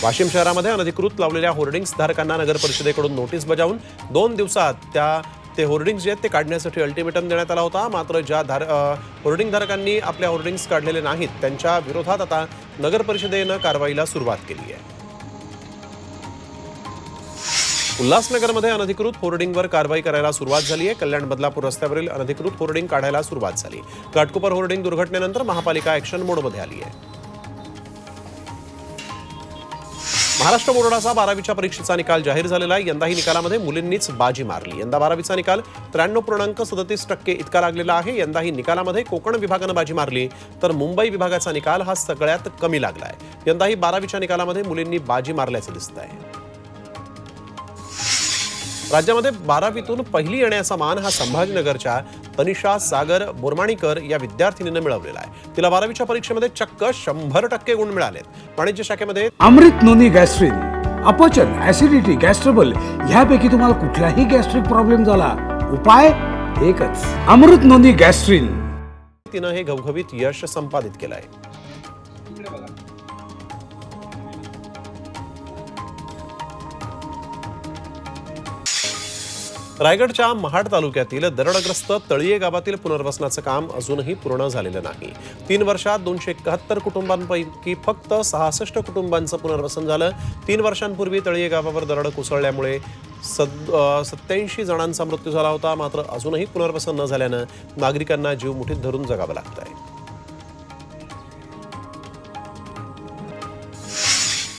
वाशिम शहरामध्ये अनधिकृत लावलेल्या होर्डिंग्स धारकांना नगर परिषदेकडून नोटीस बजावून 2 दिवसात ते होर्डिंग्स जे आहेत ते काढण्यासाठी अल्टिमेटम देण्यात आला होता। मात्र ज्या होर्डिंग धारकांनी आपल्या होर्डिंग्स काढलेले नाहीत त्यांच्या विरोधात आता नगर परिषदेनं कारवाईला सुरुवात केली आहे। उल्हासनगरमध्ये अनधिकृत होर्डिंगवर कारवाई करायला सुरुवात झाली आहे। कल्याण बदलापूर रस्त्यावरील अनधिकृत होर्डिंग काढायला सुरुवात झाली। घाटकोपर होर्डिंग दुर्घटनेनंतर महापालिका ॲक्शन मोडमध्ये आली आहे। महाराष्ट्र बोर्डाचा 12वीच्या परीक्षेचा निकाल जाहीर झालेला आहे। यंदाही निकालामध्ये मुलींनीच बाजी मारली। यंदा 12वीचा निकाल 93.37% इतका लागलेला आहे। यंदाही निकालामध्ये कोकण विभागानं बाजी मारली तर मुंबई विभागाचा निकाल हा सगळ्यात कमी लागला आहे। यंदाही 12वीच्या निकालामध्ये मुलींनी बाजी मारल्याचं दिसत आहे। राज्यामध्ये 12वीतून पहिली येण्याचा मान हा संभाजीनगरच्या तनिषा सागर बोरमाणीकर या विद्यार्थिनीनं मिळवलेला आहे। तिला 12वीच्या परीक्षेमध्ये चक्क 100% गुण मिळालेत। वाणिज्य शाखेमध्ये अमृत नोनी गॅस्ट्रिन, अपचन, ऍसिडिटी, गॅस्ट्रबल ह्यापैकी तुम्हाला कुठलाही गॅस्ट्रिक प्रॉब्लेम झाला, उपाय एकच, अमृत नोनी गॅस्ट्रिन। तिनं हे घवघवीत यश संपादित केलं आहे। रायगडच्या महाड तालुक्यातील दरडग्रस्त तळीये गावातील पुनर्वसनाचं काम अजूनही पूर्ण झालेलं नाही। 3 वर्षात 271 कुटुंबांपैकी फक्त 66 कुटुंबांचं पुनर्वसन झालं। 3 वर्षांपूर्वी तळीये गावावर दरड कोसळल्यामुळे 87 जणांचा मृत्यू झाला होता। मात्र अजूनही पुनर्वसन न झाल्यानं नागरिकांना जीव मुठीत धरून जगावं लागतंय।